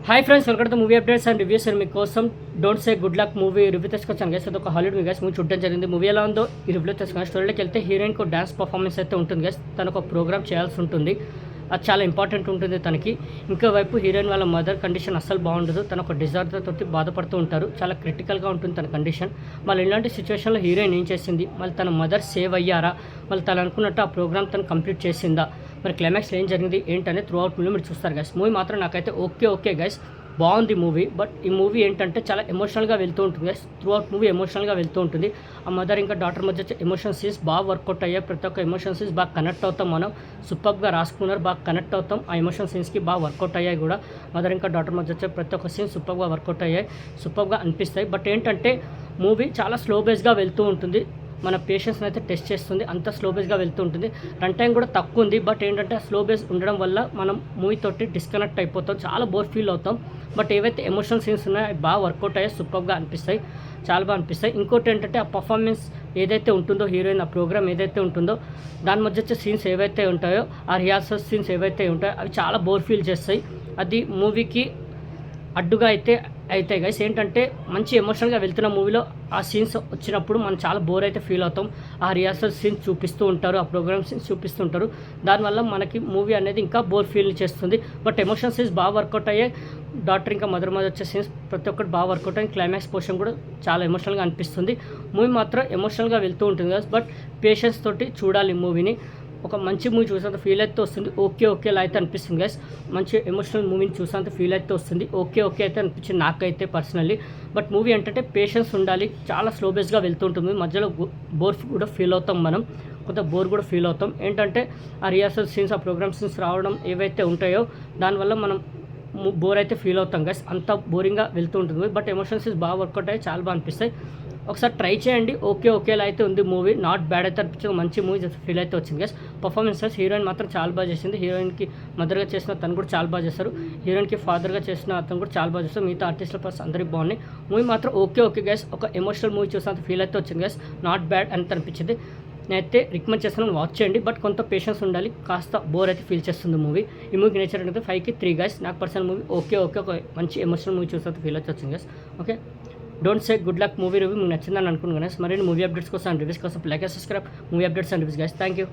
Hi friends, welcome to movie updates and reviews. And మీకోసం don't say good luck movie review తెచ్చుకొచ్చాను guys. అదొక Hollywood movie guys. Movie చూడడం జరిగింది. Movie ఎలా ఉందో ఈ రివ్యూలో తెచ్చుకున్నాను. స్టోరీలోకి వెళ్తే హీరోయిన్కు డాన్స్ పర్ఫార్మెన్స్ అయితే ఉంటుంది గైస్. తను ఒక ప్రోగ్రామ్ చేయాల్సి ఉంటుంది. అది చాలా ఇంపార్టెంట్ ఉంటుంది తనకి. ఇంకోవైపు హీరోయిన్ వాళ్ళ మదర్ కండిషన్ అస్సలు బాగుండదు. తను ఒక డిజార్డర్ తోటి బాధపడుతూ ఉంటారు. చాలా క్రిటికల్గా ఉంటుంది తన కండిషన్. మళ్ళీ ఇలాంటి సిచ్యువేషన్లో హీరోయిన్ ఏం చేసింది, మళ్ళీ తన మదర్ సేవ్ అయ్యారా, మళ్ళీ తను అనుకున్నట్టు ఆ ప్రోగ్రామ్ తను కంప్లీట్ చేసిందా, మరి క్లైమాక్స్లో ఏం జరిగింది ఏంటనేది త్రూ అవుట్ మూవీ మీరు చూస్తారు గైస్. మూవీ మాత్రం నాకైతే ఓకే గైస్, బాగుంది మూవీ. బట్ ఈ మూవీ ఏంటంటే చాలా ఎమోషనల్గా వెళ్తూ ఉంటుంది గైస్. త్రూ అవుట్ మూవీ ఎమోషనల్గా వెళ్తూ ఉంటుంది. ఆ మదర్ ఇంకా డాటర్ మధ్య ఎమోషన్ సీన్స్ బాగా వర్కౌట్ అయ్యాయి. ప్రతి ఒక్క ఎమోషన్ సీన్స్ బాగా కనెక్ట్ అవుతాం. మనం సూపర్గా రాసుకున్నారు, బాగా కనెక్ట్ అవుతాం. ఆ ఎమోషన్ సీన్స్కి బాగా వర్కౌట్ అయ్యాయి కూడా. మదర్ ఇంకా డాటర్ మధ్య వచ్చే ప్రతి ఒక్క సీన్ సూపర్గా వర్కౌట్ అయ్యాయి, సూపర్గా అనిపిస్తాయి. బట్ ఏంటంటే మూవీ చాలా స్లో బేస్గా వెళ్తూ ఉంటుంది. మన పేషెన్స్ని అయితే టెస్ట్ చేస్తుంది. అంత స్లో బేస్గా వెళ్తూ ఉంటుంది. రన్ టైం కూడా తక్కువ ఉంది. బట్ ఏంటంటే స్లో బేస్ ఉండడం వల్ల మనం మూవీ తోటి డిస్కనెక్ట్ అయిపోతాం, చాలా బోర్ ఫీల్ అవుతాం. బట్ ఏవైతే ఎమోషనల్ సీన్స్ ఉన్నాయో అవి బాగా వర్కౌట్ అయ్యాయి, సూపర్గా అనిపిస్తాయి, చాలా బాగా అనిపిస్తాయి. ఇంకోటి ఏంటంటే ఆ పర్ఫార్మెన్స్ ఏదైతే ఉంటుందో, హీరోయిన్ ఆ ప్రోగ్రామ్ ఏదైతే ఉంటుందో దాని మధ్య వచ్చే సీన్స్ ఏవైతే ఉంటాయో, ఆ రిహార్సల్ సీన్స్ ఏవైతే ఉంటాయో అవి చాలా బోర్ ఫీల్ చేస్తాయి. అది మూవీకి అడ్డుగా అయితే అవుతాయి గైస్. ఏంటంటే మంచి ఎమోషనల్గా వెళ్తున్న మూవీలో ఆ సీన్స్ వచ్చినప్పుడు మనం చాలా బోర్ అయితే ఫీల్ అవుతాం. ఆ రిహార్సల్ సీన్స్ చూపిస్తూ ఉంటారు, ఆ ప్రోగ్రామ్ సీన్స్ చూపిస్తూ ఉంటారు. దానివల్ల మనకి మూవీ అనేది ఇంకా బోర్ ఫీల్ చేస్తుంది. బట్ ఎమోషనల్ సీన్స్ బాగా వర్కౌట్ అయ్యాయి. డాక్టర్ ఇంకా మదర్ మధ్య వచ్చే సీన్స్ ప్రతి ఒక్కటి బాగా వర్కౌట్ అయ్యి క్లైమాక్స్ పోర్షన్ కూడా చాలా ఎమోషనల్గా అనిపిస్తుంది. మూవీ మాత్రం ఎమోషనల్గా వెళ్తూ ఉంటుంది గైస్. బట్ పేషెన్స్ తోటి చూడాలి మూవీని. ఒక మంచి మూవీ చూసేంత ఫీల్ అయితే వస్తుంది. ఓకేలా అయితే అనిపిస్తుంది గైస్. మంచి ఎమోషనల్ మూవీని చూసేంత ఫీల్ అయితే వస్తుంది. ఓకే అయితే అనిపించింది నాకైతే పర్సనల్లీ. బట్ మూవీ ఏంటంటే పేషెన్స్ ఉండాలి. చాలా స్లో బేస్గా వెళ్తూ ఉంటుంది. మధ్యలో బోర్ కూడా ఫీల్ అవుతాం, మనం కొంత బోర్ కూడా ఫీల్ అవుతాం. ఏంటంటే ఆ రిహార్సల్ సీన్స్, ఆ ప్రోగ్రామ్ సీన్స్ రావడం ఏవైతే ఉంటాయో దానివల్ల మనం బోర్ అయితే ఫీల్ అవుతాం గైస్. అంత బోరింగ్గా వెళ్తూ ఉంటుంది. బట్ ఎమోషనల్ సీన్స్ బాగా వర్కౌట్ అయ్యి చాలా బాగా అనిపిస్తాయి. ఒకసారి ట్రై చేయండి. ఓకేలా అయితే ఉంది మూవీ. నాట్ బ్యాడ్ అయితే అనిపించింది, మంచి మూవీ ఫీల్ అయితే వచ్చింది గైస్. పర్ఫార్మెన్సెస్ హీరోయిన్ మాత్రం చాలా బాగా చేసింది. హీరోయిన్కి మదర్గా చేసిన తను కూడా చాలా బాగా చేస్తారు. హీరోయిన్కి ఫాదర్గా చేసిన అతను కూడా చాలా బాగా చేస్తారు. మిగతా ఆర్టిస్టుల పర్సన్ అందరికి బాగున్నాయి. మూవీ మాత్రం ఓకే గైస్. ఒక ఎమోషనల్ మూవీ చూసినంత ఫీల్ అయితే వచ్చింది గైస్. నాట్ బ్యాడ్ అని అనిపించింది. నేనైతే రికమెండ్ చేస్తున్నాను, వాచ్ చేయండి. బట్ కొంత పేషెన్స్ ఉండాలి, కాస్త బోర్ అయితే ఫీల్ చేస్తుంది మూవీ. ఈ మూవీకి నేచర్ అంటే 5కి 3 గైస్. నాకు పర్సనల్ మూవీ ఓకే ఒక మంచి ఎమోషనల్ మూవీ చూసినంత ఫీల్ అయితే వచ్చింది guys. Okay, don't say good luck movie review మీకు నచ్చిందని అనుకున్నాను గైస్. మరిన్ని మూవీ అప్డేట్స్ కోసం అండ్ రివ్యూస్ కోసం like subscribe movie updates and reviews guys. Thank you.